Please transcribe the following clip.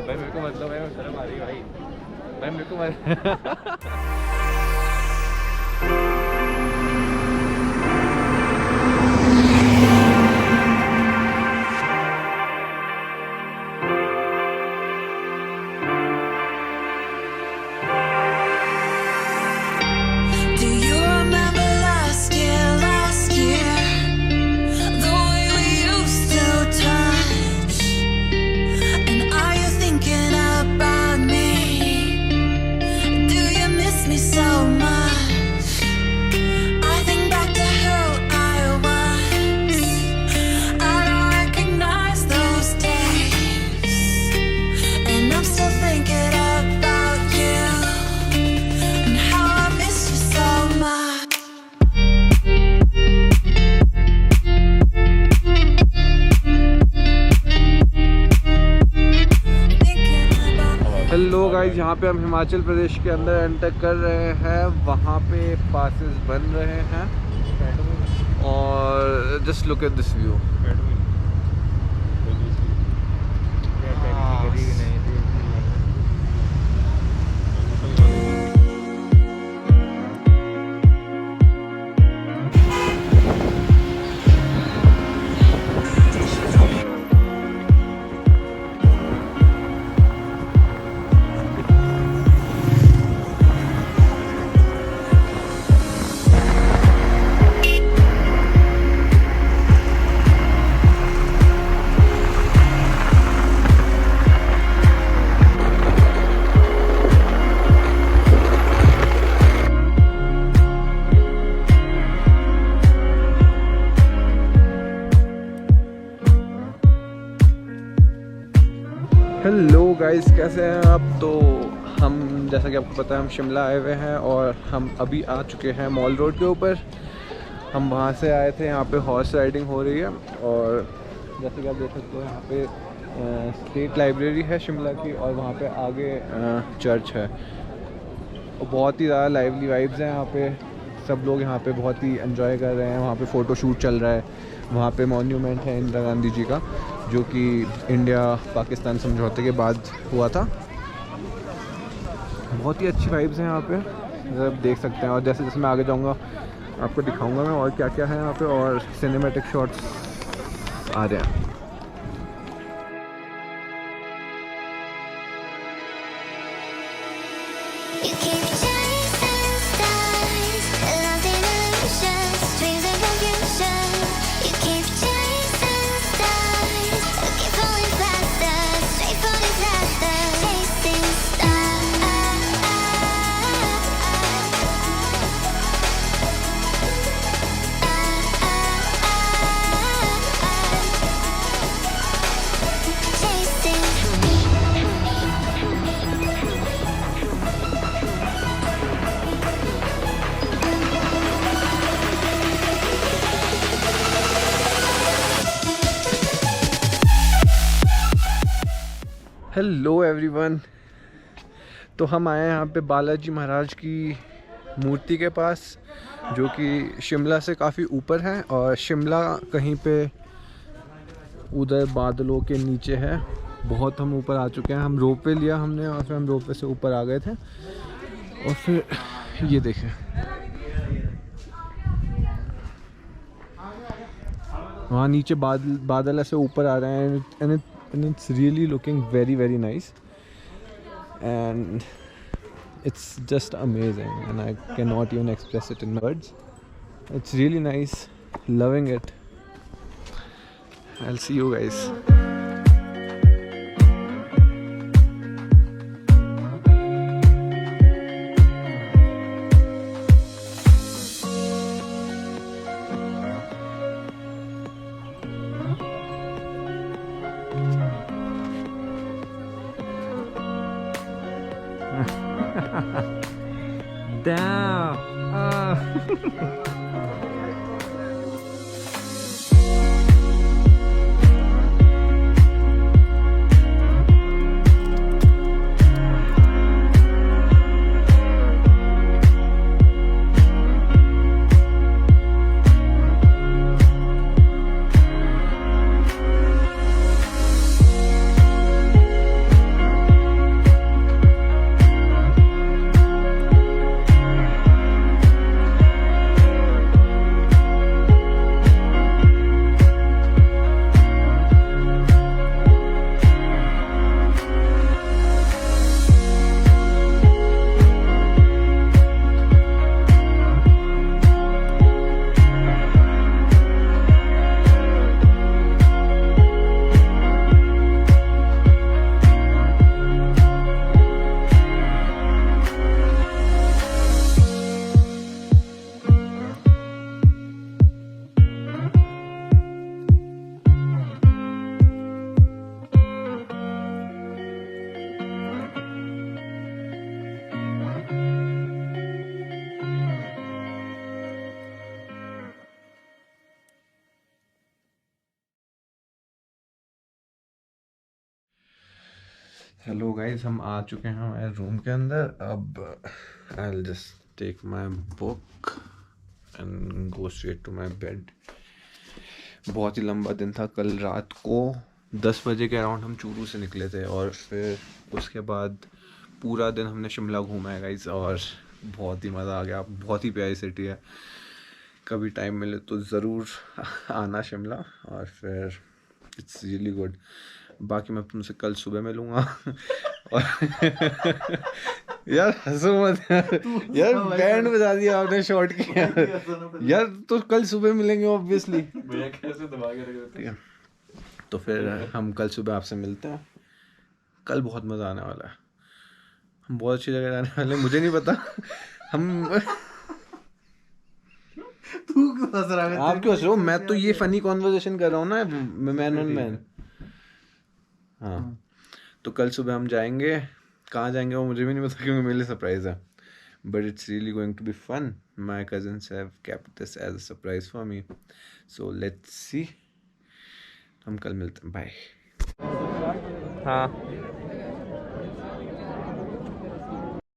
भाई मेरे को मतलब है शर्म आ रही है भाई मेरे को हेलो गाइस, यहाँ पे हम हिमाचल प्रदेश के अंदर एंटर कर रहे हैं। वहाँ पे पासेस बन रहे हैं और just look at this view. Hello guys, कैसे हैं आप? तो हम जैसा कि आपको पता है हम शिमला आए हुए हैं और हम अभी आ चुके हैं मॉल रोड के ऊपर। हम वहाँ से आए थे, यहाँ पे हॉर्स राइडिंग हो रही है और जैसे कि आप देख सकते हो यहाँ पे स्टेट लाइब्रेरी है शिमला की और वहाँ पे आगे चर्च है। और बहुत ही ज़्यादा लाइवली वाइब्स हैं यहाँ पे। सब लोग यहाँ पे बहुत ही एंजॉय कर रहे हैं। वहाँ पे फ़ोटो शूट चल रहा है। वहाँ पे मॉन्यूमेंट है इंदिरा गांधी जी का, जो कि इंडिया पाकिस्तान समझौते के बाद हुआ था। बहुत ही अच्छी वाइब्स हैं यहाँ पे, आप देख सकते हैं। और जैसे जैसे मैं आगे जाऊँगा आपको दिखाऊँगा मैं और क्या क्या है यहाँ पे, और सिनेमैटिक शॉट्स आ रहे हैं। हेलो एवरीवन, तो हम आए हैं यहाँ पे बालाजी महाराज की मूर्ति के पास, जो कि शिमला से काफ़ी ऊपर है। और शिमला कहीं पे उधर बादलों के नीचे है। बहुत हम ऊपर आ चुके हैं। हम रोपवे लिया हमने और फिर हम रोपवे से ऊपर आ गए थे। और फिर ये देखें, वहाँ नीचे बादल ऐसे ऊपर आ रहे हैं and it's really looking very nice and it's just amazing and I cannot even express it in words. It's really nice, loving it. I'll see you guys. Damn. Hello guys, हम आ चुके हैं हमारे रूम के अंदर। अब I will just take my book and go straight to my bed. बहुत ही लंबा दिन था। कल रात को 10 बजे के अराउंड हम चूरू से निकले थे और फिर उसके बाद पूरा दिन हमने शिमला घूमा है गाइस, और बहुत ही मज़ा आ गया। बहुत ही प्यारी सिटी है, कभी टाइम मिले तो ज़रूर आना शिमला। और फिर इट्स रियली गुड। बाकी मैं तुमसे कल सुबह मिलूँगा। और यार हंसो मत यार बैंड बजा दिया आपने शॉर्ट किया यार। तो कल सुबह मिलेंगे ऑब्वियसली भैया, कैसे दबा के रख देते हैं। तो फिर हम कल सुबह आपसे मिलते हैं। कल बहुत मज़ा आने वाला है, हम बहुत अच्छी जगह जाने वाले हैं। मुझे नहीं पता हम तू क्यों हंस रहा है? आप क्यों हंस रहे हो? मैं तो ये फनी कॉन्वर्सेशन कर रहा हूँ ना, मैन ऑन मैन। हाँ, तो कल सुबह हम जाएंगे। कहाँ जाएंगे वो मुझे भी नहीं पता, क्योंकि मेरे लिए सरप्राइज है। But it's really going to be fun. My cousins have kept this as a surprise for me, so let's see. हम कल मिलते हैं, बाय। हाँ